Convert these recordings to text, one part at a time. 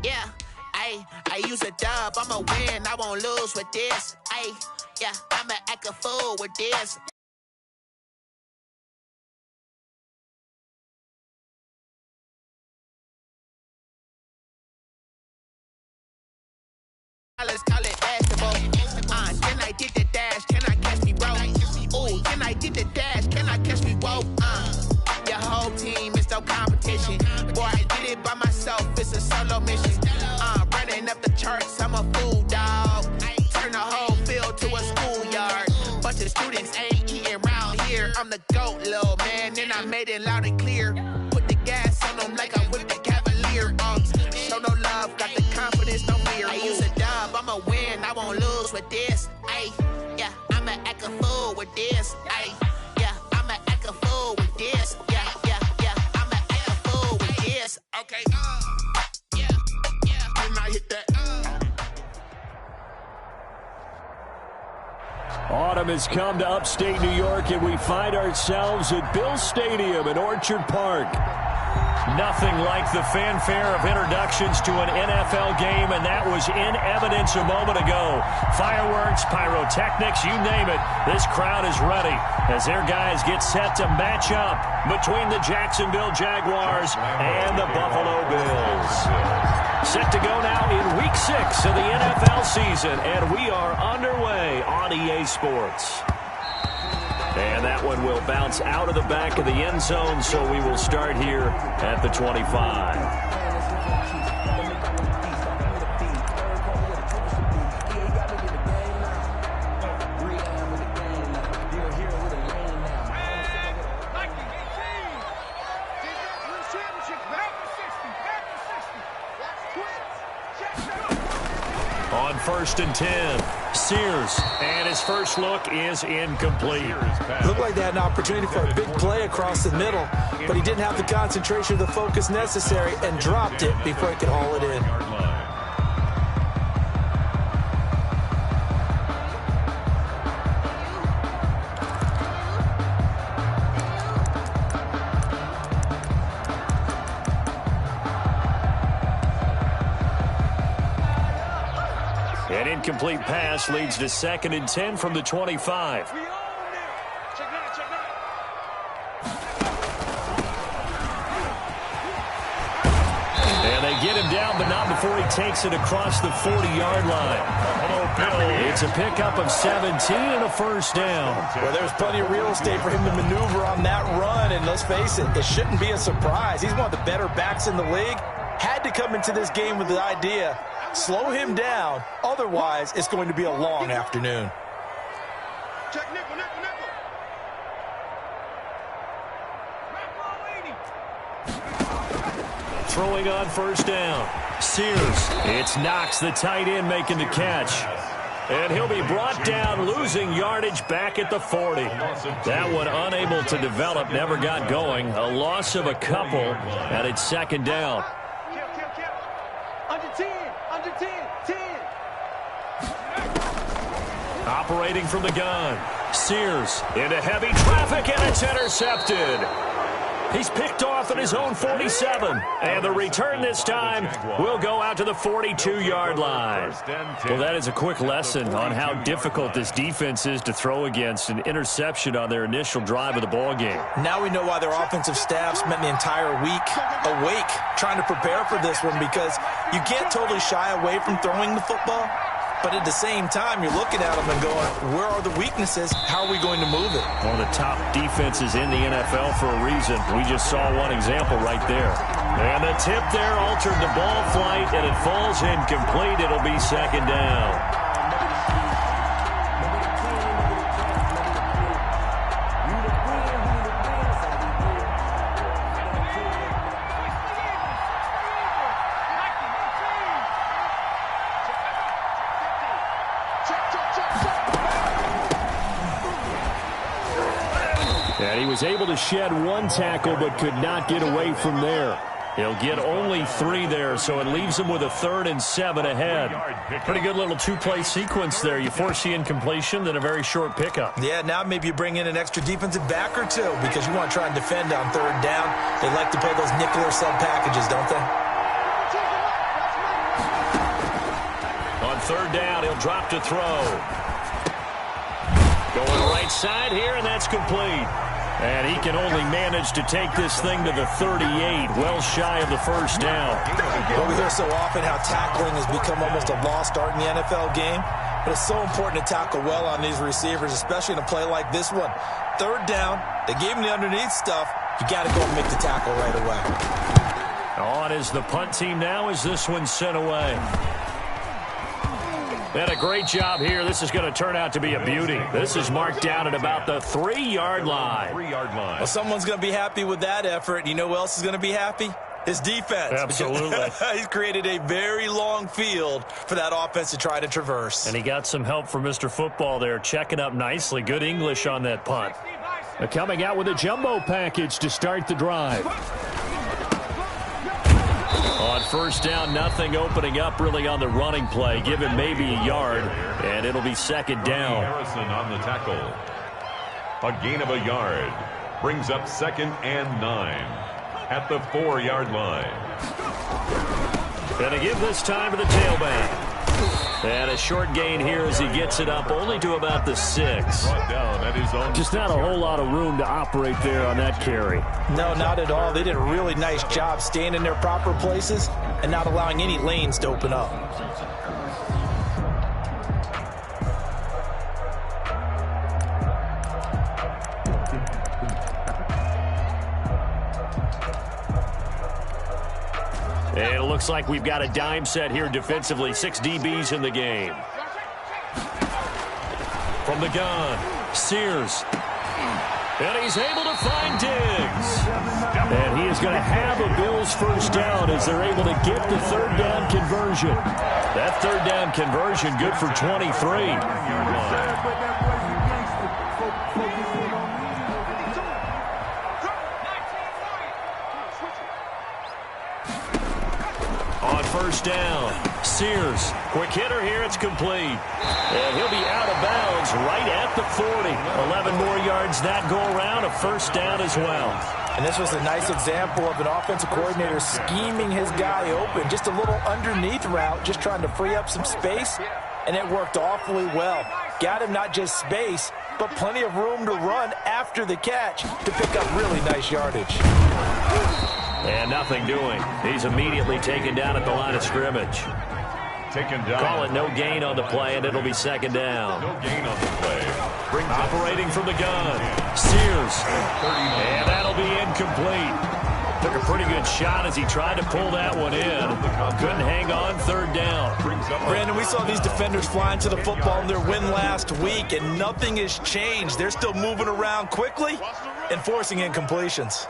Yeah, I use a dub, I'ma win, I won't lose with this. Yeah, I'ma act a fool with this. Let's call it basketball. Can I get the dash? Can I catch me, bro? Ooh, can I get the dash? Can I catch me, whoa? Your whole team is no competition. Boy, I did it by myself, it's a solo mission. Running up the charts, I'm a fool, dog. Turn the whole field to a schoolyard. Bunch of students ain't eating round here. I'm the GOAT, little man, and I made it loud and clear. Put the gas on them like I'm with the Cavalier. Show no love, got the confidence, no fear. I use a dub, I'ma win, I won't lose with this. Yeah, I'ma act a fool with this. Yeah, I'ma act a fool with this. Yeah, I'ma act a fool with this. Okay, yeah, when I hit that. Autumn has come to upstate New York, and we find ourselves at Bill Stadium in Orchard Park. Nothing like the fanfare of introductions to an NFL game, and that was in evidence a moment ago. Fireworks, pyrotechnics, you name it. This crowd is ready as their guys get set to match up between the Jacksonville Jaguars and the Buffalo Bills. Set to go now in Week 6 of the NFL season, and we are underway on EA Sports. And that one will bounce out of the back of the end zone, so we will start here at the 25. On 1st and 10, Sears, and his first look is incomplete. Looked like they had an opportunity for a big play across the middle, but he didn't have the concentration or the focus necessary and dropped it before he could haul it in. An incomplete pass leads to 2nd and 10 from the 25. And they get him down, but not before he takes it across the 40-yard line. It's a pickup of 17 and a first down. Well, there's plenty of real estate for him to maneuver on that run, and let's face it, it shouldn't be a surprise. He's one of the better backs in the league. Had to come into this game with the idea, slow him down, otherwise it's going to be a long afternoon. Check nickel. Throwing on first down. Sears. It's Knox, the tight end, making the catch. And he'll be brought down, losing yardage back at the 40. That one unable to develop, never got going. A loss of a couple, and it's 2nd down. Under 10. Operating from the gun. Sears into heavy traffic, and it's intercepted. He's picked off at his own 47. And the return this time will go out to the 42-yard line. Well, that is a quick lesson on how difficult this defense is to throw against. An interception on their initial drive of the ballgame. Now we know why their offensive staff spent the entire week awake trying to prepare for this one, because you can't totally shy away from throwing the football. But at the same time, you're looking at them and going, where are the weaknesses? How are we going to move it? One of the top defenses in the NFL for a reason. We just saw one example right there. And the tip there altered the ball flight, and it falls incomplete. It'll be 2nd down. And he was able to shed one tackle but could not get away from there. He'll get only 3 there, so it leaves him with a 3rd and 7 ahead. Pretty good little two-play sequence there. You force the incompletion, then a very short pickup. Yeah, now maybe you bring in an extra defensive back or two because you want to try and defend on 3rd down. They like to play those nickel or sub packages, don't they? third down. He'll drop to throw. Going right side here, and that's complete. And he can only manage to take this thing to the 38, well shy of the first down. Well, we hear so often how tackling has become almost a lost art in the NFL game. But it's so important to tackle well on these receivers, especially in a play like this one. Third down, they gave him the underneath stuff. You got to go and make the tackle right away. On is the punt team now as this one's sent away. And a great job here. This is going to turn out to be a beauty. This is marked down at about the 3-yard line. Well, someone's going to be happy with that effort. You know who else is going to be happy? His defense. Absolutely. He's created a very long field for that offense to try to traverse. And he got some help from Mr. Football there, checking up nicely. Good English on that punt. Coming out with a jumbo package to start the drive. On first down, nothing opening up really on the running play. Give him maybe a yard, and it'll be second down. Harrison on the tackle. A gain of a yard. Brings up 2nd and 9 at the 4-yard line. Gonna give this time to the tailback. And a short gain here as he gets it up only to about the 6. Just not a whole lot of room to operate there on that carry. No, not at all. They did a really nice job staying in their proper places and not allowing any lanes to open up. And it looks like we've got a dime set here defensively. 6 DBs in the game. From the gun, Sears. And he's able to find Diggs. And he is going to have a Bills first down as they're able to get the third down conversion. That third down conversion good for 23. First down, Sears, quick hitter here, it's complete. And he'll be out of bounds right at the 40. 11 more yards that go around, a first down as well. And this was a nice example of an offensive coordinator scheming his guy open. Just a little underneath route, just trying to free up some space, and it worked awfully well. Got him not just space, but plenty of room to run after the catch to pick up really nice yardage. And nothing doing. He's immediately taken down at the line of scrimmage. Taken down. Call it no gain on the play, and it'll be second down. No gain on the play. Operating from the gun. Sears. And that'll be incomplete. Took a pretty good shot as he tried to pull that one in. Couldn't hang on, third down. Brandon, we saw these defenders flying to the football in their win last week, and nothing has changed. They're still moving around quickly and forcing incompletions.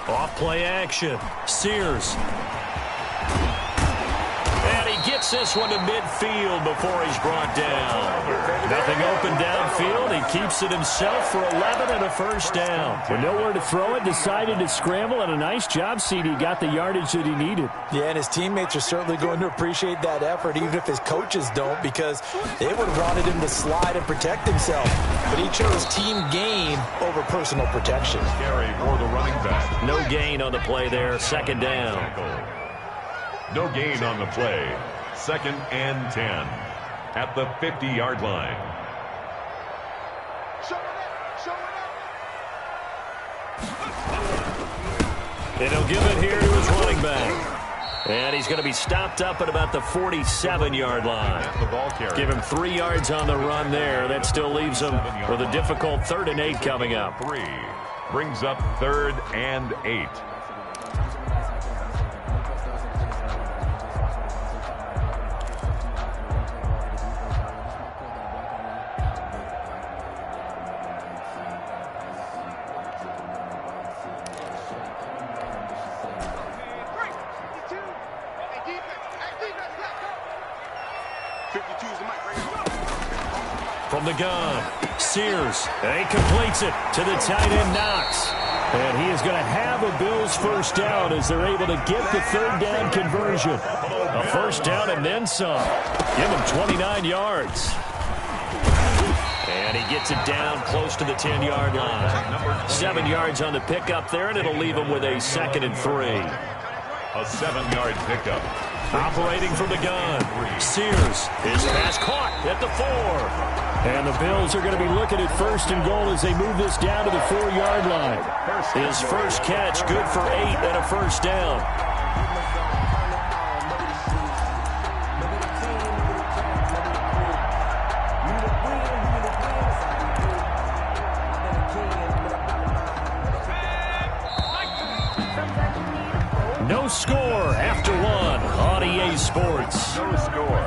Off play action. Sears. And he gets this one to midfield before he's brought down. Nothing open downfield. He keeps it himself for 11 and a first down. With nowhere to throw it, decided to scramble, and a nice job, CD. Got the yardage that he needed. Yeah, and his teammates are certainly going to appreciate that effort, even if his coaches don't, because they would have wanted him to slide and protect himself. But he chose team gain over personal protection. Carry for the running back. No gain on the play there. Second down. No gain on the play. 2nd and 10 at the 50-yard line. And he'll give it here to his running back. And he's going to be stopped up at about the 47-yard line. Give him 3 yards on the run there. That still leaves him with a difficult 3rd and 8 coming up. 3 brings up 3rd and 8. From the gun, Sears, and he completes it to the tight end, Knox. And he is going to have a Bills first down as they're able to get the third down conversion. A first down and then some. Give him 29 yards. And he gets it down close to the 10-yard line. 7 yards on the pickup there, and it'll leave him with a 2nd and 3. A 7-yard pickup. Operating from the gun. Sears. His pass caught at the 4. And the Bills are going to be looking at 1st and goal as they move this down to the 4-yard line. His first catch, good for 8 and a first down. No score after 1 on EA Sports. No score.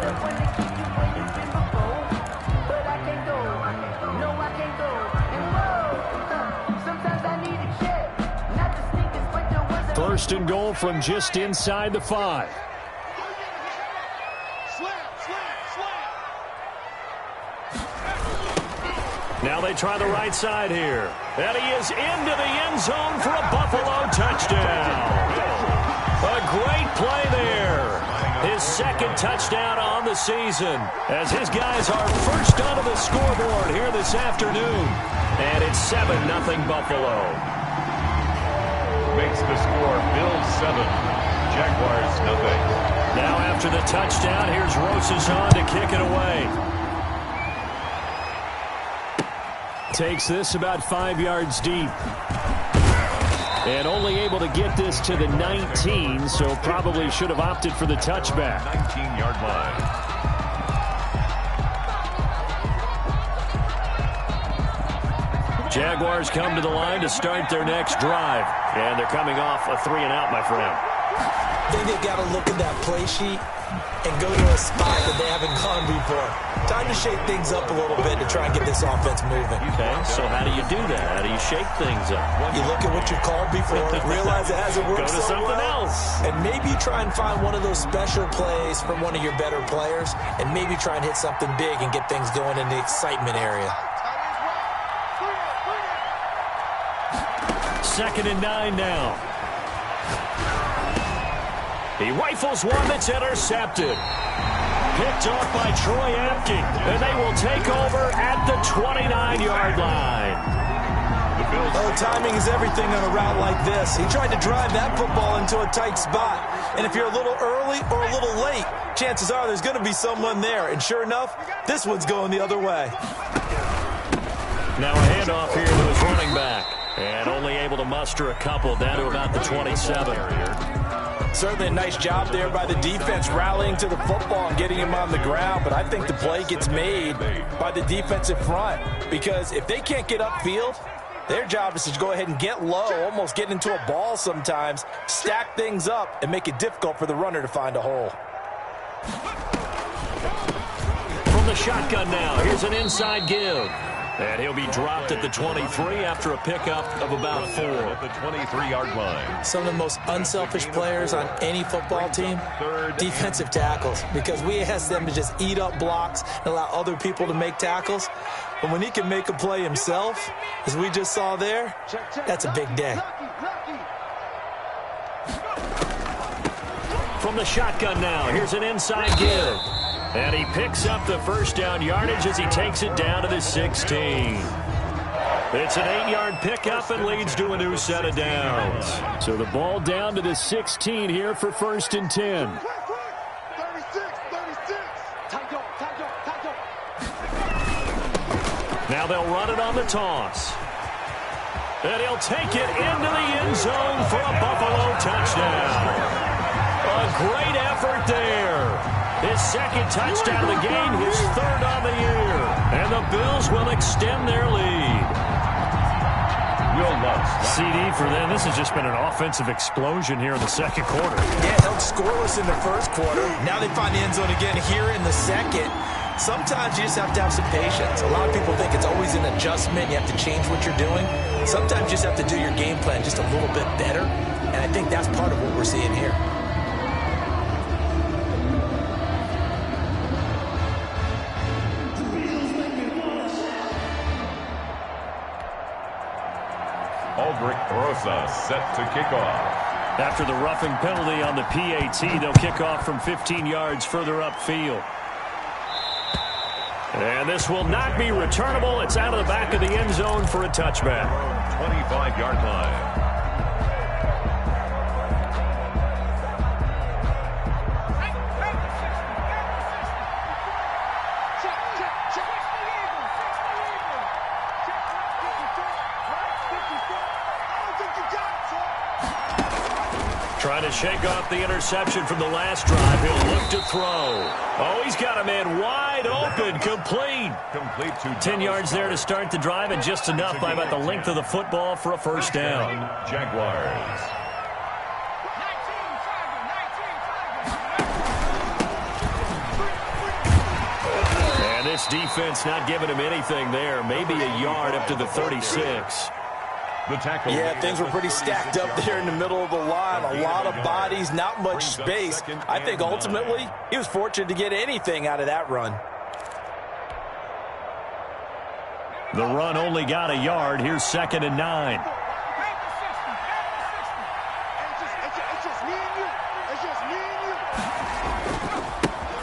First and goal from just inside the 5. Now they try the right side here. And he is into the end zone for a Buffalo touchdown. A great play there. His 2nd touchdown on the season as his guys are first onto the scoreboard here this afternoon. And it's 7-0 Buffalo. Makes the score Bills 7, Jaguars nothing. Now after the touchdown, here's Rosazon to kick it away. Takes this about 5 yards deep. And only able to get this to the 19, so probably should have opted for the touchback. 19-yard line. Jaguars come to the line to start their next drive. And they're coming off a 3-and-out, my friend. I think they've got to look at that play sheet and go to a spot that they haven't gone before. Time to shake things up a little bit to try and get this offense moving. Okay, so how do you do that? How do you shake things up? You look at what you've called before, realize it hasn't worked Go to something else. and maybe try and find one of those special plays from one of your better players, and maybe try and hit something big and get things going in the excitement area. 2nd and 9 now. He rifles one that's intercepted. Picked off by Troy Apke. And they will take over at the 29-yard line. Oh, timing is everything on a route like this. He tried to drive that football into a tight spot. And if you're a little early or a little late, chances are there's going to be someone there. And sure enough, this one's going the other way. Now a handoff here to his running back. And only able to muster a couple down to about the 27. Certainly a nice job there by the defense rallying to the football and getting him on the ground. But I think the play gets made by the defensive front. Because if they can't get upfield, their job is to go ahead and get low, almost get into a ball sometimes, stack things up, and make it difficult for the runner to find a hole. From the shotgun now, here's an inside give. And he'll be dropped at the 23 after a pickup of about 4. At the 23-yard line. Some of the most unselfish players on any football team, defensive tackles, because we ask them to just eat up blocks and allow other people to make tackles. But when he can make a play himself, as we just saw there, that's a big day. From the shotgun now, here's an inside give. And he picks up the first down yardage as he takes it down to the 16. It's an 8-yard pickup and leads to a new set of downs. So the ball down to the 16 here for 1st and 10. 36. Now they'll run it on the toss. And he'll take it into the end zone for a Buffalo touchdown. A great effort there. His 2nd touchdown of the game, his 3rd on the year. And the Bills will extend their lead. CD for them. This has just been an offensive explosion here in the 2nd quarter. Yeah, held scoreless in the 1st quarter. Now they find the end zone again here in the 2nd. Sometimes you just have to have some patience. A lot of people think it's always an adjustment. You have to change what you're doing. Sometimes you just have to do your game plan just a little bit better. And I think that's part of what we're seeing here. Aldrich Rosa set to kick off. After the roughing penalty on the PAT, they'll kick off from 15 yards further upfield. And this will not be returnable. It's out of the back of the end zone for a touchback. 25-yard line. Trying to shake off the interception from the last drive. He'll look to throw. Oh, he's got a man wide open. Complete. 10 yards there to start the drive, and just enough by about the length of the football for a first down. Jaguars. And this defense not giving him anything there. Maybe a yard up to the 36. Yeah, things were pretty stacked up there in the middle of the line. A lot of bodies, not much space. I think ultimately he was fortunate to get anything out of that run. The run only got a yard. Here's 2nd and 9.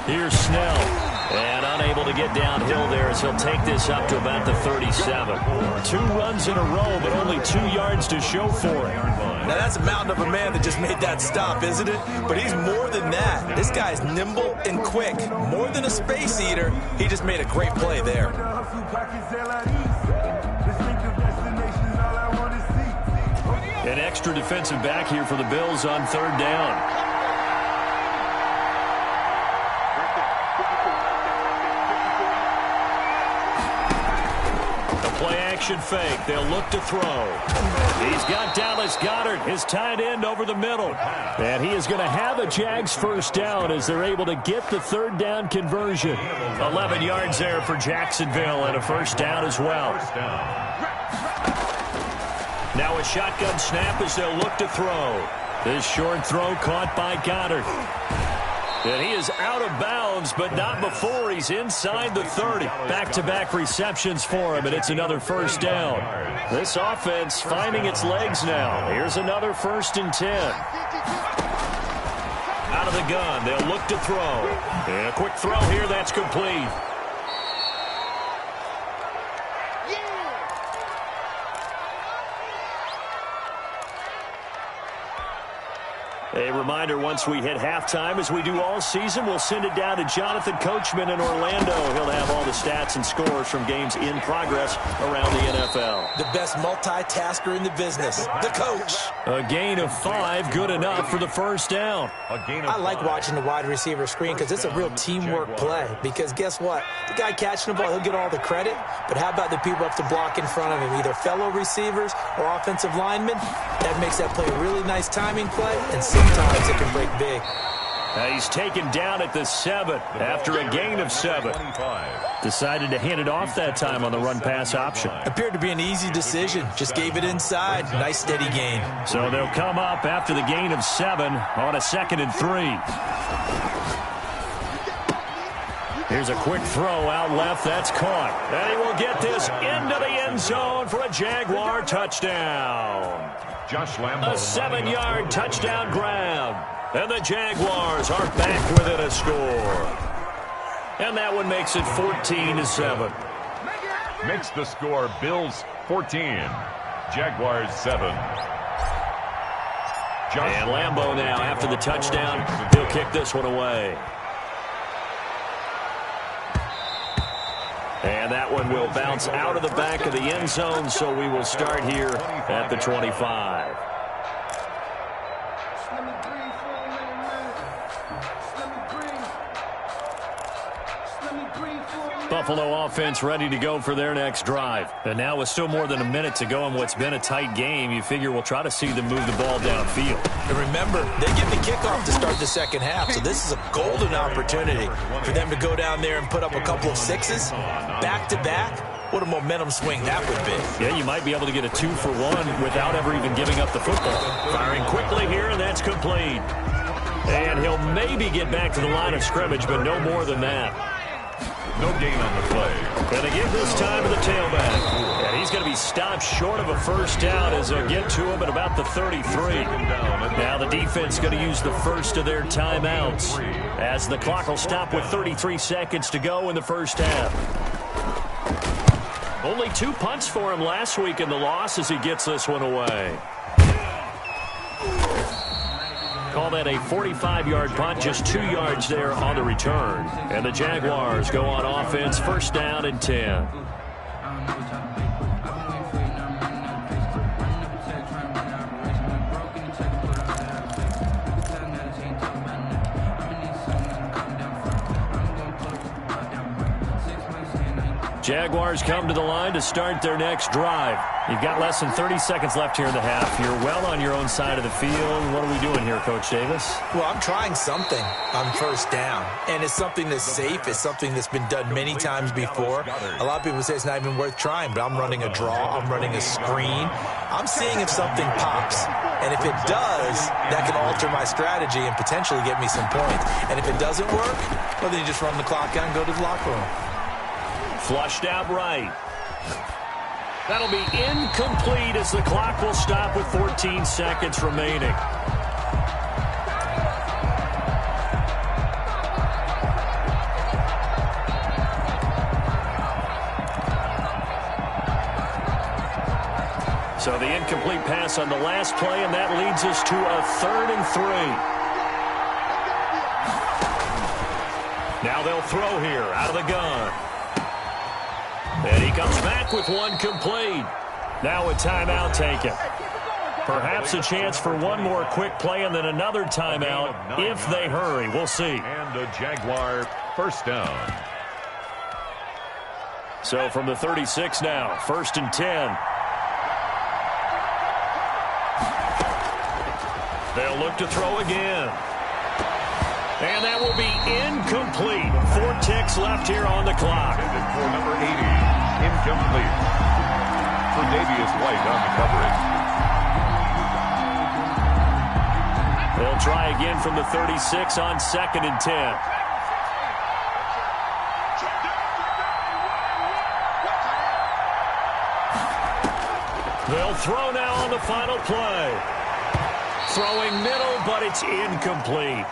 Here's Snell. And unable to get downhill there as he'll take this up to about the 37. 2 runs in a row, but only 2 yards to show for it. Now that's a mountain of a man that just made that stop, isn't it? But he's more than that. This guy's nimble and quick. More than a space eater, he just made a great play there. An extra defensive back here for the Bills on 3rd down. Play-action fake. They'll look to throw. He's got Dallas Goedert, his tight end, over the middle. And he is going to have a Jags first down as they're able to get the 3rd down conversion. 11 yards there for Jacksonville and a first down as well. Now a shotgun snap as they'll look to throw. This short throw caught by Goedert. And he is out of bounds, but not before he's inside the 30. Back-to-back receptions for him, and it's another first down. This offense finding its legs now. Here's another 1st and 10. Out of the gun, they'll look to throw. And a quick throw here, that's complete. A reminder, once we hit halftime, as we do all season, we'll send it down to Jonathan Coachman in Orlando. He'll have all the stats and scores from games in progress around the NFL. The best multitasker in the business, the coach. A gain of 5, good enough for the first down. I like watching the wide receiver screen because it's a real teamwork play. Because guess what? The guy catching the ball, he'll get all the credit. But how about the people up to block in front of him, either fellow receivers or offensive linemen? That makes that play a really nice timing play, and sometimes it can break big. He's taken down at the 7 after a gain of 7. Decided to hand it off that time on the run-pass option. Appeared to be an easy decision. Just gave it inside. Nice, steady gain. So they'll come up after the gain of 7 on a 2nd and 3. Here's a quick throw out left. That's caught. And he will get this into the end zone for a Jaguar touchdown. Josh Lambo. A 7-yard touchdown grab. And the Jaguars are back within a score. And that one makes it 14-7. Makes the score Bills 14, Jaguars 7. And Lambo now, after the touchdown, he'll kick this one away. And that one will bounce out of the back of the end zone, so we will start here at the 25. Buffalo offense ready to go for their next drive. And now with still more than a minute to go in what's been a tight game, you figure we'll try to see them move the ball downfield. And remember, they get the kickoff to start the second half, so this is a golden opportunity for them to go down there and put up a couple of 6s back-to-back. What a momentum swing that would be. Yeah, you might be able to get a 2-for-1 without ever even giving up the football. Firing quickly here, and that's complete. And he'll maybe get back to the line of scrimmage, but no more than that. No gain on the play. Going to give this time to the tailback. And he's going to be stopped short of a first down as they'll get to him at about the 33. Now the defense going to use the first of their timeouts as the clock will stop with 33 seconds to go in the first half. Only 2 punts for him last week in the loss as he gets this one away. Call that a 45-yard punt, just 2 yards there on the return. And the Jaguars go on offense, first down and 10. Jaguars come to the line to start their next drive. You've got less than 30 seconds left here in the half. You're well on your own side of the field. What are we doing here, Coach Davis? Well, I'm trying something on first down, and it's something that's safe. It's something that's been done many times before. A lot of people say it's not even worth trying, but I'm running a draw. I'm running a screen. I'm seeing if something pops, and if it does, that can alter my strategy and potentially get me some points. And if it doesn't work, well, then you just run the clock out and go to the locker room. Flushed out right. That'll be incomplete as the clock will stop with 14 seconds remaining. So the incomplete pass on the last play, and that leads us to a 3rd and 3. Now they'll throw here out of the gun. And he comes back with one complete. Now a timeout taken. Perhaps a chance for one more quick play and then another timeout if they hurry. We'll see. And a Jaguar first down. So from the 36 now, 1st and 10. They'll look to throw again. And that will be incomplete. 4 ticks left here on the clock. And for number 80, incomplete. For Davius White on the coverage. They'll try again from the 36 on 2nd and 10. They'll throw now on the final play. Throwing middle, but it's incomplete.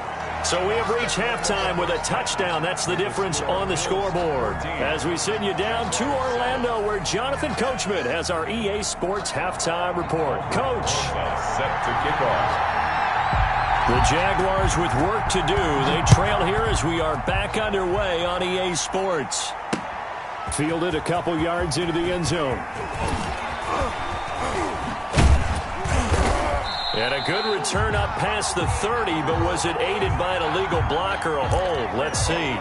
So we have reached halftime with a touchdown. That's the difference on the scoreboard. As we send you down to Orlando, where Jonathan Coachman has our EA Sports halftime report. Coach. Set to kick off. The Jaguars with work to do. They trail here as we are back underway on EA Sports. Fielded a couple yards into the end zone. And a good return up past the 30, but was it aided by an illegal block or a hold? Let's see.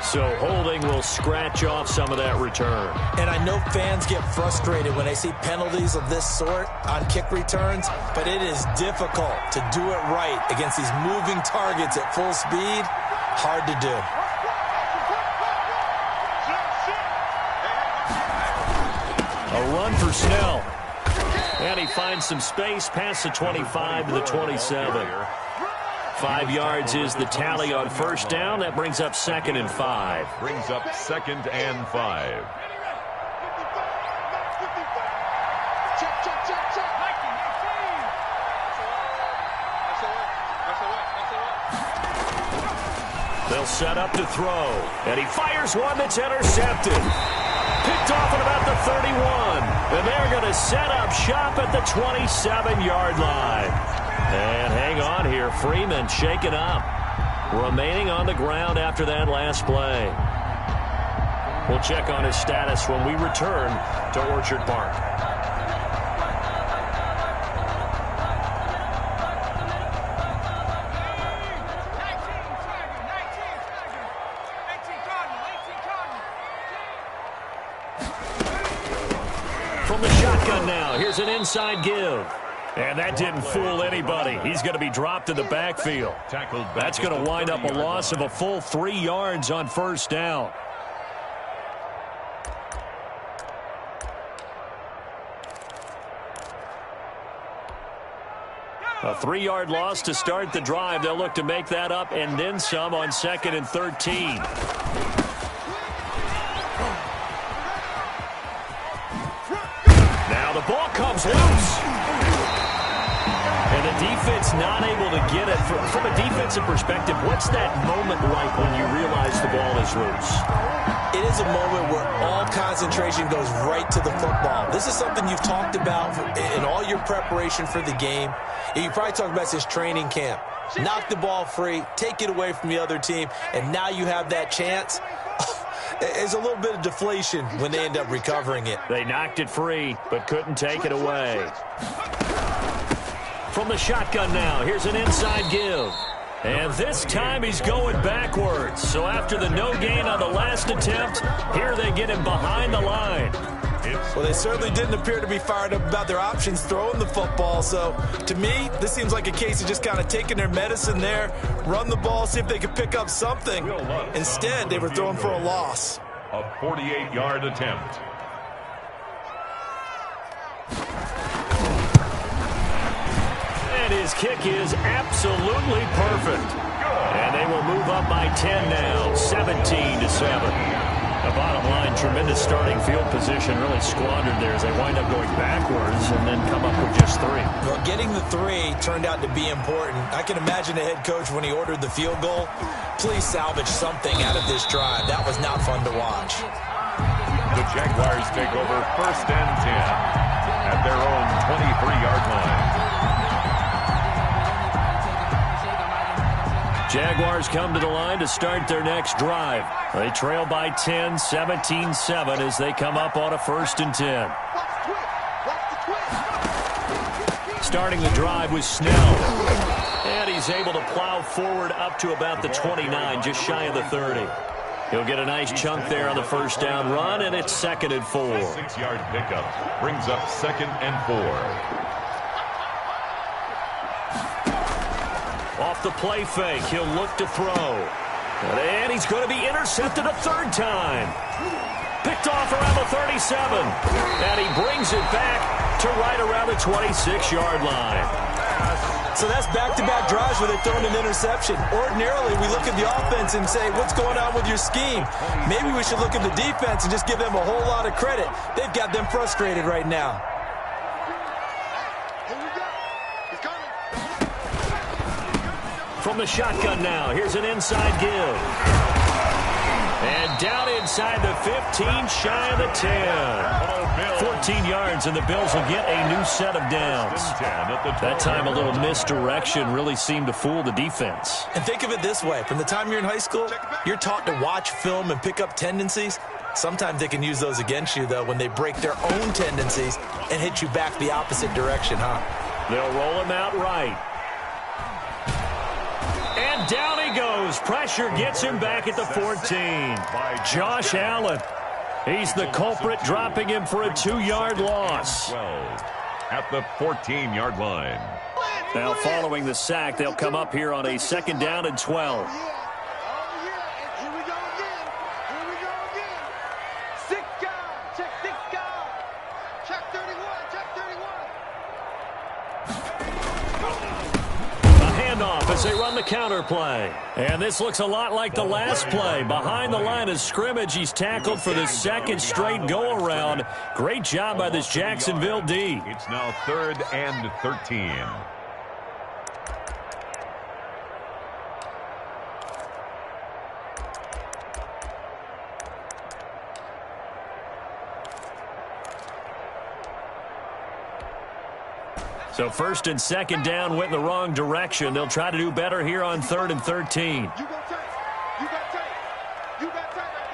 So holding will scratch off some of that return. And I know fans get frustrated when they see penalties of this sort on kick returns, but it is difficult to do it right against these moving targets at full speed. Hard to do. A run for Snell. And he finds some space past the 25 to the 27. 5 yards is the tally on first down. That brings up 2nd and 5. Brings up 2nd and 5. They'll set up to throw. And he fires one that's intercepted. Picked off at about the 31. And they're going to set up shop at the 27-yard line. And hang on here. Freeman shaken up. Remaining on the ground after that last play. We'll check on his status when we return to Orchard Park. From the shotgun now, here's an inside give. And that didn't fool anybody. He's going to be dropped in the backfield. That's going to wind up a loss of a full 3 yards on first down. A 3-yard loss to start the drive. They'll look to make that up and then some on 2nd and 13. Now the ball comes loose. And the defense not able to get it. From a defensive perspective, what's that moment like when you realize the ball is loose? It is a moment where all concentration goes right to the football. This is something you've talked about in all your preparation for the game. You probably talked about since training camp. Knock the ball free, take it away from the other team, and now you have that chance. There's a little bit of deflation when they end up recovering it. They knocked it free, but couldn't take it away. From the shotgun now, here's an inside give. And this time he's going backwards. So after the no gain on the last attempt, here they get him behind the line. Well, they certainly didn't appear to be fired up about their options throwing the football. So, to me, this seems like a case of just kind of taking their medicine there, run the ball, see if they could pick up something. Instead, they were throwing for a loss. A 48-yard attempt. And his kick is absolutely perfect. And they will move up by 10 now, 17-7. The bottom line, tremendous starting field position, really squandered there as they wind up going backwards and then come up with just 3. Well, getting the 3 turned out to be important. I can imagine the head coach when he ordered the field goal. Please salvage something out of this drive. That was not fun to watch. The Jaguars take over 1st and 10 at their own 23-yard line. Jaguars come to the line to start their next drive. They trail by 10, 17-7 as they come up on a 1st and 10. Starting the drive was Snell. And he's able to plow forward up to about the 29, just shy of the 30. He'll get a nice chunk there on the 1st down run, and it's 2nd and 4. 6-yard pickup brings up 2nd and 4. Off the play fake, he'll look to throw. And he's going to be intercepted a 3rd time. Picked off around the 37. And he brings it back to right around the 26-yard line. So that's back-to-back drives where they've thrown an interception. Ordinarily, we look at the offense and say, what's going on with your scheme? Maybe we should look at the defense and just give them a whole lot of credit. They've got them frustrated right now. From the shotgun now, here's an inside give. And down inside the 15, shy of the 10. 14 yards, and the Bills will get a new set of downs. That time a little misdirection really seemed to fool the defense. And think of it this way. From the time you're in high school, you're taught to watch film and pick up tendencies. Sometimes they can use those against you, though, when they break their own tendencies and hit you back the opposite direction, huh? They'll roll him out right. And down he goes. Pressure gets him back at the 14. Josh Allen. He's the culprit, dropping him for a 2-yard loss. 12 at the 14-yard line. Now following the sack, they'll come up here on a 2nd down and 12. As they run the counter play. And this looks a lot like the last play. Behind the line of scrimmage, he's tackled for the 2nd straight go-around. Great job by this Jacksonville D. It's now 3rd and 13. So 1st and 2nd down went in the wrong direction. They'll try to do better here on 3rd and 13. You got tape. You got tape. You got tape right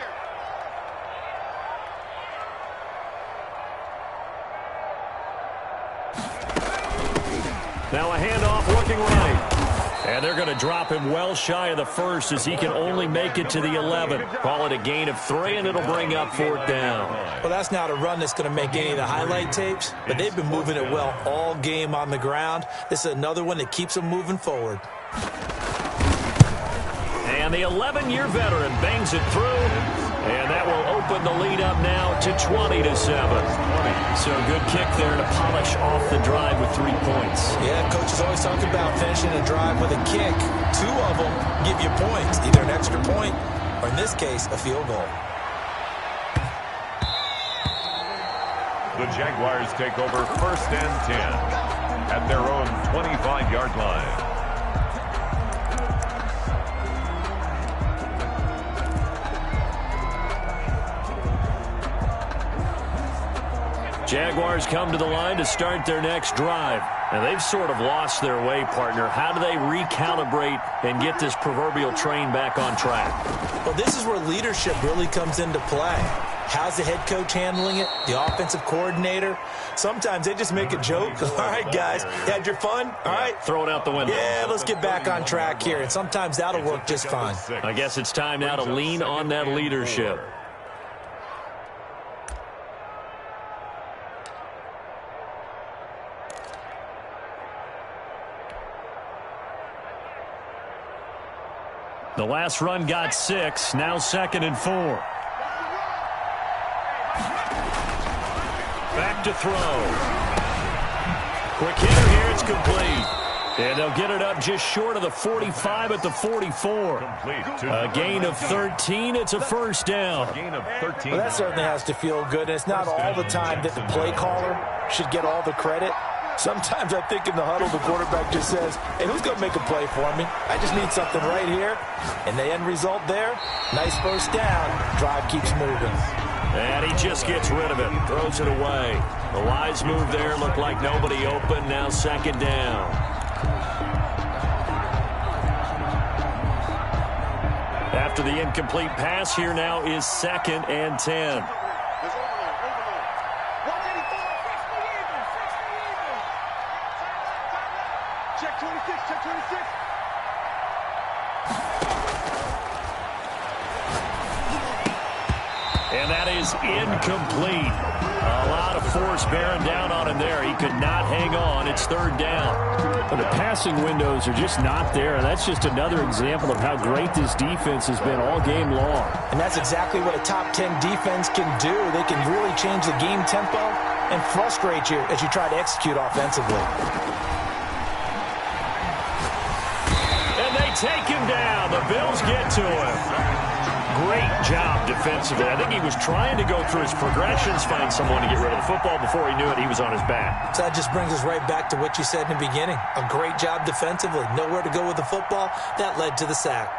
there. Now a handoff looking right. And they're going to drop him well shy of the 1st as he can only make it to the 11. Call it a gain of 3, and it'll bring up 4th down. Well, that's not a run that's going to make any of the highlight tapes, but they've been moving it well all game on the ground. This is another one that keeps them moving forward. And the 11-year veteran bangs it through. And that will open the lead up now to 20-7. So a good kick there to polish off the drive with 3 points. Yeah, coaches always talk about finishing a drive with a kick. 2 of them give you points, either an extra point or, in this case, a field goal. The Jaguars take over 1st and 10 at their own 25-yard line. Jaguars come to the line to start their next drive. And they've sort of lost their way, partner. How do they recalibrate and get this proverbial train back on track? Well, this is where leadership really comes into play. How's the head coach handling it? The offensive coordinator? Sometimes they just make a joke. All right, guys, you had your fun? All right. Throw it out the window. Yeah, let's get back on track here. And sometimes that'll work just fine. I guess it's time now to lean on that leadership. The last run got 6, now 2nd and 4. Back to throw. Quick hitter here, it's complete. And they'll get it up just short of the 45 at the 44. A gain of 13, it's a first down. Well, that certainly has to feel good. And it's not all the time that the play caller should get all the credit. Sometimes I think in the huddle, the quarterback just says, hey, who's going to make a play for me? I just need something right here. And the end result there, nice first down. Drive keeps moving. And he just gets rid of it, throws it away. The wise move there, looked like nobody open, now 2nd down. After the incomplete pass, here now is 2nd and 10. Check 26, check 26. And that is incomplete. A lot of force bearing down on him there. He could not hang on. It's 3rd down. But the passing windows are just not there. That's just another example of how great this defense has been all game long. And that's exactly what a top 10 defense can do. They can really change the game tempo and frustrate you as you try to execute offensively. And they take him down. The Bills get to him. Great job defensively. I think he was trying to go through his progressions, find someone to get rid of the football. Before he knew it, he was on his back. So that just brings us right back to what you said in the beginning. A great job defensively. Nowhere to go with the football. That led to the sack.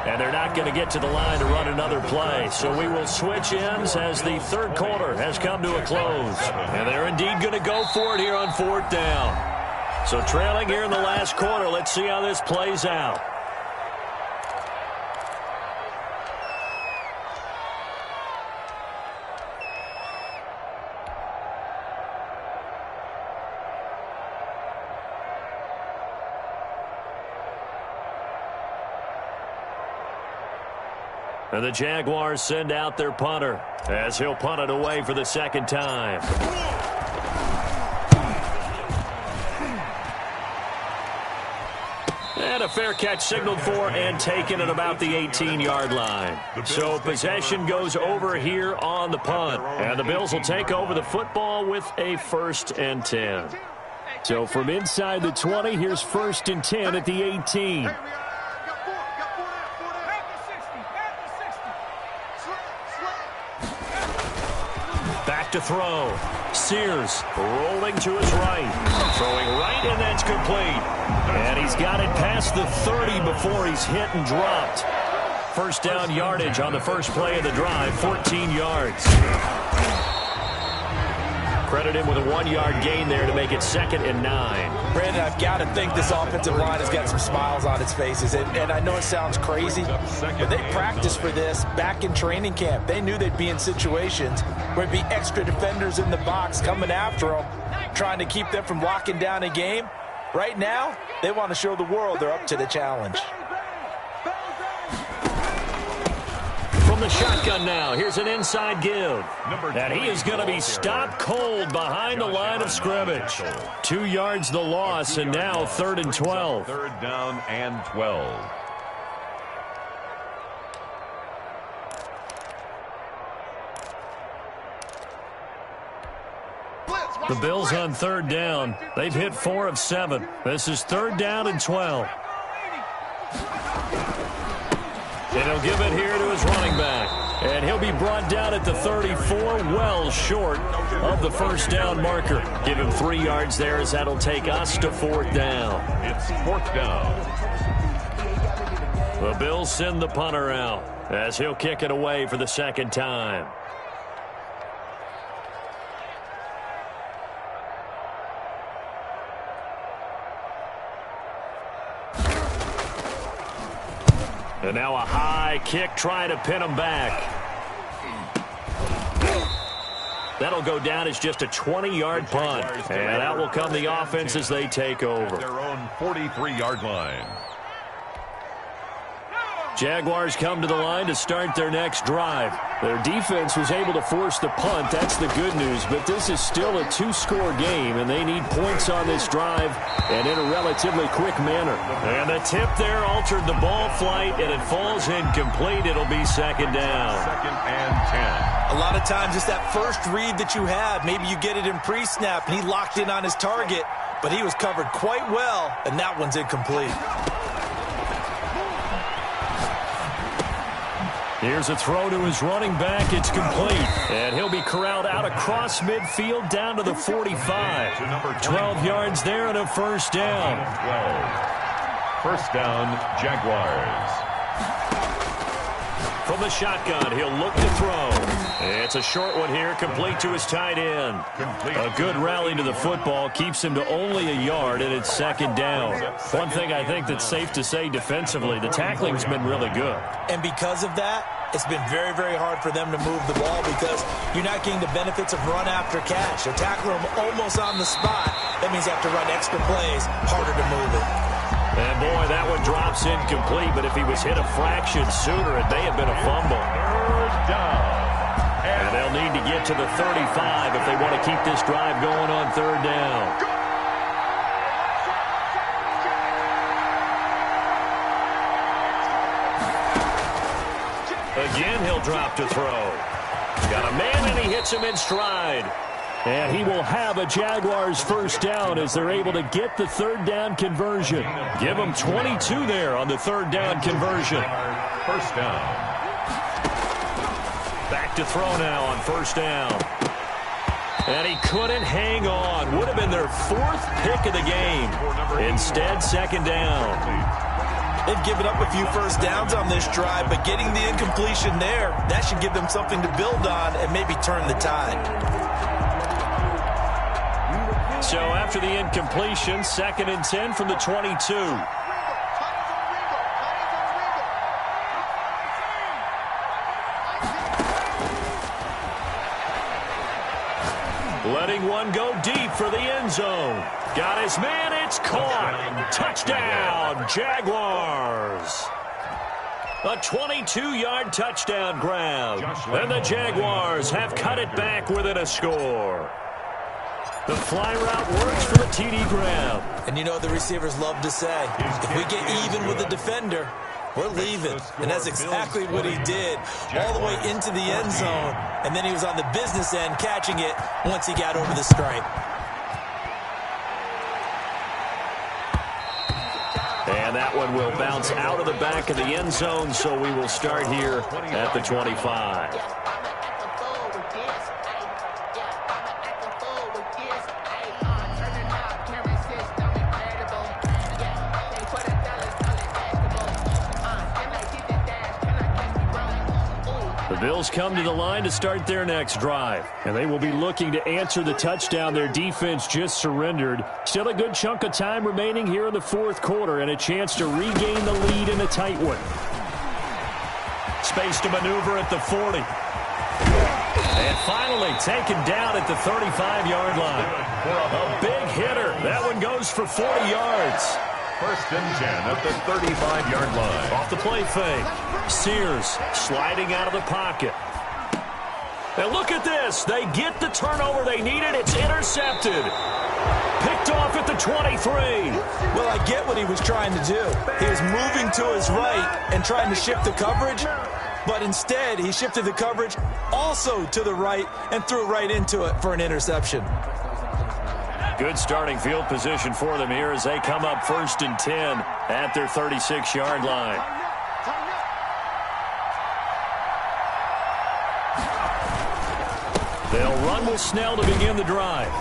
And they're not going to get to the line to run another play. So we will switch ends as the 3rd quarter has come to a close. And they're indeed going to go for it here on 4th down. So trailing here in the last quarter, let's see how this plays out. And the Jaguars send out their punter as he'll punt it away for the 2nd time. And a fair catch signaled for and taken at about the 18-yard line. So possession goes over here on the punt. And the Bills will take over the football with a 1st and 10. So from inside the 20, here's 1st and 10 at the 18. Back to throw. Sears rolling to his right. Throwing right, and that's complete. And he's got it past the 30 before he's hit and dropped. 1st down yardage on the first play of the drive, 14 yards. Credit him with a 1-yard gain there to make it 2nd and 9. Brandon, I've got to think this offensive line has got some smiles on its faces. And I know it sounds crazy, but they practiced for this back in training camp. They knew they'd be in situations where there'd be extra defenders in the box coming after them, trying to keep them from locking down a game. Right now, they want to show the world they're up to the challenge. From the shotgun now, here's an inside give. And he is going to be stopped cold behind the line of scrimmage. 2 yards the loss, and now 3rd and 12. 3rd down and 12. The Bills on 3rd down. They've hit 4 of 7. This is 3rd down and 12. And he'll give it here to his running back. And he'll be brought down at the 34, well short of the 1st down marker. Give him 3 yards there as that'll take us to 4th down. It's 4th down. The Bills send the punter out as he'll kick it away for the 2nd time. And now a high kick trying to pin him back. That'll go down as just a 20-yard punt. And out will come the offense as they take over. Their own 43-yard line. Jaguars come to the line to start their next drive. Their defense was able to force the punt. That's the good news. But this is still a two-score game, and they need points on this drive and in a relatively quick manner. And the tip there altered the ball flight, and it falls incomplete. It'll be second down. Second and 10. A lot of times it's that first read that you have. Maybe you get it in pre-snap, and he locked in on his target, but he was covered quite well, and that one's incomplete. Here's a throw to his running back. It's complete. And he'll be corralled out across midfield down to the 45. 12 yards there and a first down. 12. First down, Jaguars. From the shotgun, he'll look to throw. It's a short one here, complete to his tight end. A good rally to the football keeps him to only a yard, and it's second down. One thing I think that's safe to say defensively, the tackling's been really good. And because of that, it's been very, very hard for them to move the ball because you're not getting the benefits of run after catch. They're tackling them almost on the spot. That means you have to run extra plays, harder to move it. And, boy, that one drops incomplete, but if he was hit a fraction sooner, it may have been a fumble. Third down. And they'll need to get to the 35 if they want to keep this drive going on third down. Again, he'll drop to throw. Got a man, and he hits him in stride. And he will have a Jaguars first down as they're able to get the third down conversion. Give them 22 there on the third down conversion. First down. Back to throw now on first down. And he couldn't hang on. Would have been their fourth pick of the game. Instead, second down. They've given up a few first downs on this drive, but getting the incompletion there, that should give them something to build on and maybe turn the tide. So after the incompletion, second and 10 from the 22. Letting one go deep for the end zone. Got his man, it's caught. Touchdown, Jaguars. A 22-yard touchdown grab. And the Jaguars have cut it back within a score. The fly route works for the TD grab. And you know the receivers love to say, if we get even with the defender, we're leaving. And that's exactly what he did, all the way into the end zone. And then he was on the business end catching it once he got over the stripe. And that one will bounce out of the back of the end zone, so we will start here at the 25. The Bills come to the line to start their next drive, and they will be looking to answer the touchdown their defense just surrendered. Still a good chunk of time remaining here in the fourth quarter and a chance to regain the lead in a tight one. Space to maneuver at the 40. And finally taken down at the 35-yard line. A big hitter. That one goes for 40 yards. First and 10 at the 35-yard line. Off the play fake. Sears sliding out of the pocket. And look at this. They get the turnover they needed. It's intercepted. Picked off at the 23. Well, I get what he was trying to do. He was moving to his right and trying to shift the coverage. But instead, he shifted the coverage also to the right and threw right into it for an interception. Good starting field position for them here as they come up first and 10 at their 36-yard line. They'll run with Snell to begin the drive.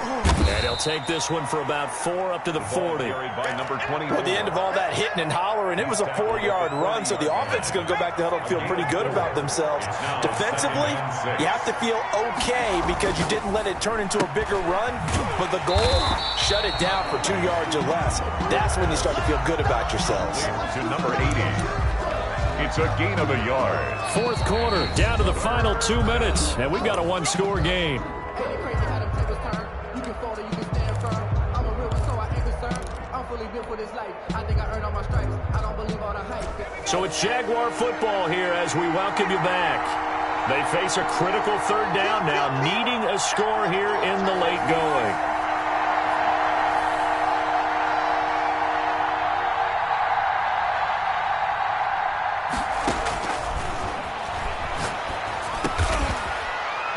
And he'll take this one for about 4 up to the 40. At the end of all that hitting and hollering, it was a 4-yard run, so the offense is going to go back to huddle and feel pretty good about themselves. Defensively, you have to feel okay because you didn't let it turn into a bigger run, but the goal, shut it down for 2 yards or less. That's when you start to feel good about yourselves. To number 80. It's a gain of a yard. Fourth quarter, down to the final 2 minutes, and we've got a one-score game. So it's Jaguar football here as we welcome you back. They face a critical third down now, needing a score here in the late going.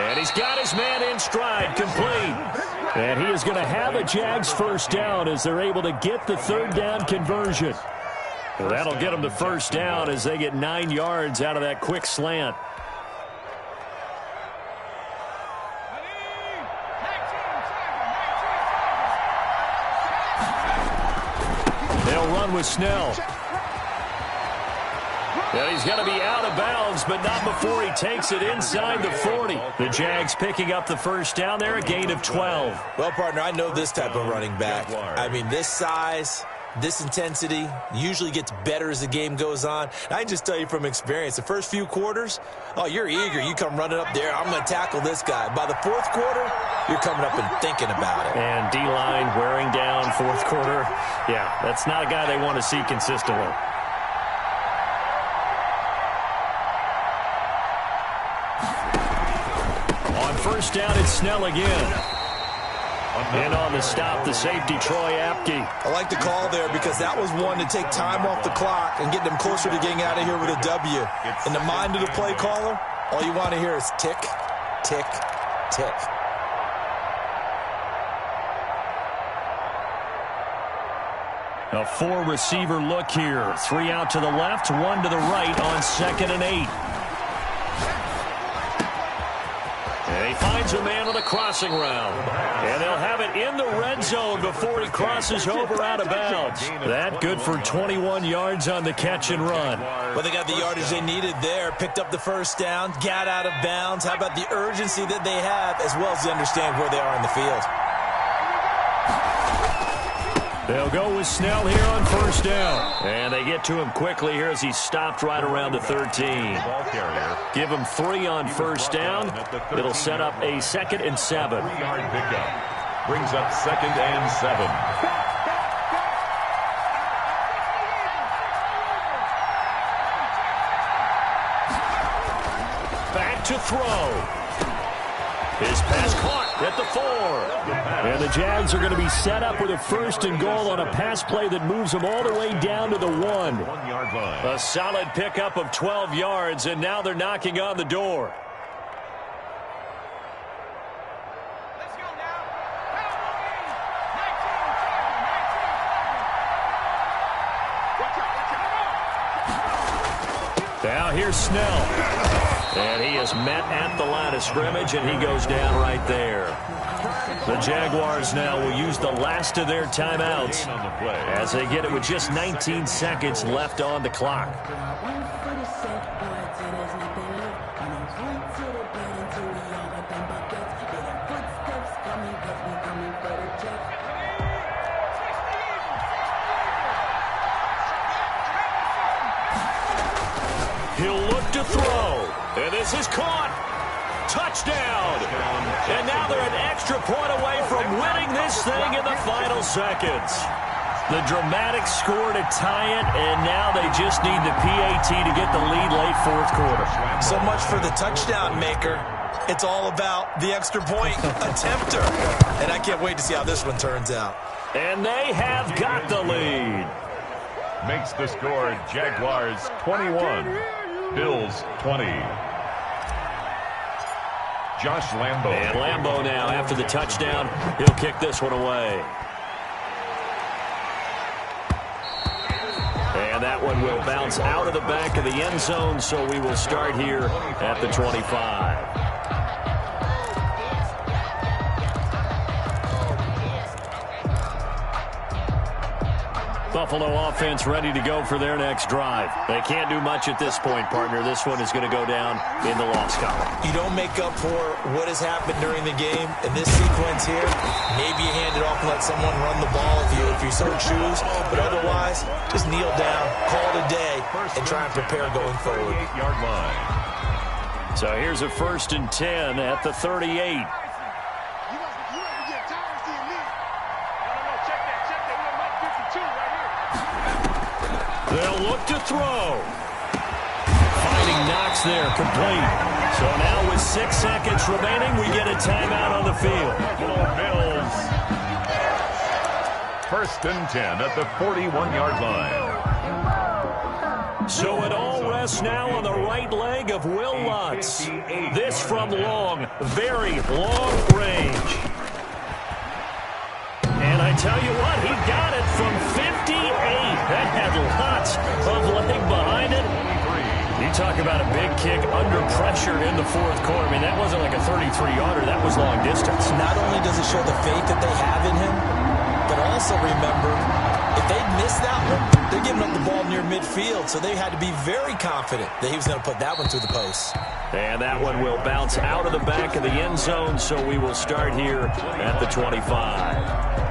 And he's got his man in stride, complete. And he is going to have a Jags first down as they're able to get the third down conversion. Well, that'll get them the first down as they get 9 yards out of that quick slant. They'll run with Snell. And he's going to be out of bounds, but not before he takes it inside the 40. The Jags picking up the first down there, a gain of 12. Well, partner, I know this type of running back. I mean, this size, this intensity usually gets better as the game goes on. I can just tell you from experience, the first few quarters, oh, you're eager. You come running up there, I'm going to tackle this guy. By the fourth quarter, you're coming up and thinking about it. And D-line wearing down fourth quarter. Yeah, that's not a guy they want to see consistently. On first down, it's Snell again. And on the stop, the safety, Troy Apke. I like the call there because that was one to take time off the clock and get them closer to getting out of here with a W. In the mind of the play caller, all you want to hear is tick, tick, tick. A four-receiver look here. 3 out to the left, 1 to the right on 2nd and 8. And he finds a man on the crossing route. And they'll have it in the red zone before he crosses over out of bounds. That good for 21 yards on the catch and run. Well, they got the yardage they needed there. Picked up the first down, got out of bounds. How about the urgency that they have as well as they understand where they are in the field? They'll go with Snell here on first down. And they get to him quickly here as he stopped right around the 13. Give him 3 on first down. It'll set up a 2nd and 7. 3-yard pickup. Brings up 2nd and 7. Back to throw. His pass caught at the 4. And the Jags are going to be set up with a 1st and goal on a pass play that moves them all the way down to the 1. 1-yard line. A solid pickup of 12 yards, and now they're knocking on the door. Let's go now. Watch out. Now here's Snell. And he is met at the line of scrimmage, and he goes down right there. The Jaguars now will use the last of their timeouts as they get it with just 19 seconds left on the clock. He'll look to throw. And this is caught. Touchdown. And now they're an extra point away from winning this thing in the final seconds. The dramatic score to tie it, and now they just need the PAT to get the lead late fourth quarter. So much for the touchdown maker. It's all about the extra point attempter. And I can't wait to see how this one turns out. And they have got the lead. Makes the score Jaguars 21. Bills 20. Josh Lambo. And Lambo now, after the touchdown, he'll kick this one away. And that one will bounce out of the back of the end zone, so we will start here at the 25. Buffalo offense ready to go for their next drive. They can't do much at this point, partner. This one is going to go down in the loss column. You don't make up for what has happened during the game. In this sequence here, maybe you hand it off and let someone run the ball if you so choose. But otherwise, just kneel down, call it a day, and try and prepare going forward. 38-yard line. So here's a 1st and 10 at the 38. They'll look to throw. Finding Knox there, complete. So now with 6 seconds remaining, we get a timeout on the field. Bills. 1st and 10 at the 41-yard line. So it all rests now on the right leg of Will Lutz. This from long, very long range. And I tell you what, he got it from 58. That had lots of leg behind it. You talk about a big kick under pressure in the 4th quarter. I mean, that wasn't like a 33-yarder. That was long distance. Not only does it show the faith that they have in him, but also remember, if they miss that one, they're giving up the ball near midfield, so they had to be very confident that he was going to put that one through the post. And that one will bounce out of the back of the end zone, so we will start here at the 25.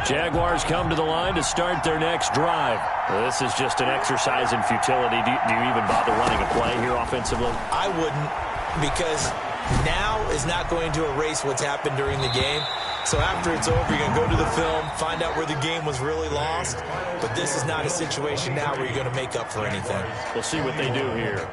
Jaguars come to the line to start their next drive. This is just an exercise in futility. Do you even bother running a play here offensively? I wouldn't, because now is not going to erase what's happened during the game. So after it's over, you're going to go to the film, find out where the game was really lost. But this is not a situation now where you're going to make up for anything. We'll see what they do here.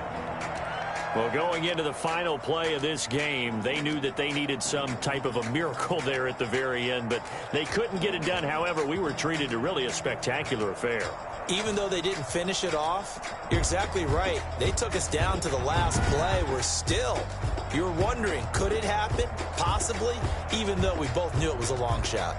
Well, going into the final play of this game, they knew that they needed some type of a miracle there at the very end, but they couldn't get it done. However, we were treated to really a spectacular affair. Even though they didn't finish it off, you're exactly right. They took us down to the last play. We're still, you're wondering, could it happen? Possibly, even though we both knew it was a long shot.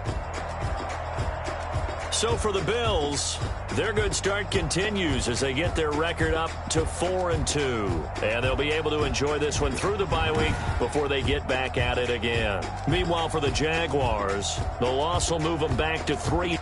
So for the Bills, their good start continues as they get their record up to 4-2. And they'll be able to enjoy this one through the bye week before they get back at it again. Meanwhile, for the Jaguars, the loss will move them back to 3-2.